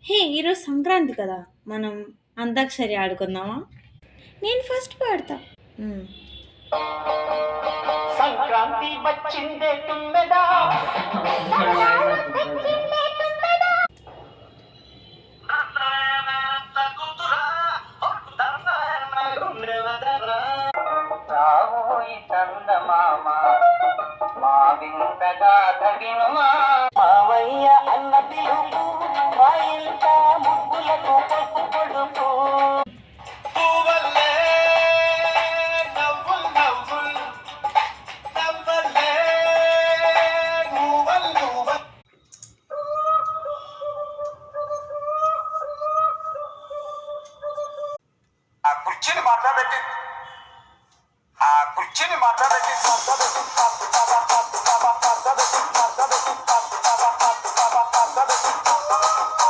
హే, ఈరోజు సంక్రాంతి కదా, మనం అంతాక్షరి ఆడుకుందామా? నేను ఫస్ట్ పాడతా. ఉమ్. సంక్రాంతి వచ్చిందే తుమ్మెదా, రావోయి చందమామ మా వింతగా తగినుమా, మావయ్య అన్న పిలుపు మా ఇంట ముగ్గులకు పొద్దు పొడుపు. పువ్వల్లే నవ్వుల్ నవ్వుల్ నవ్వల్లే నువ్వల్ నువ్వల్. ఆ కుర్చీని మాట్లాడబెట్టి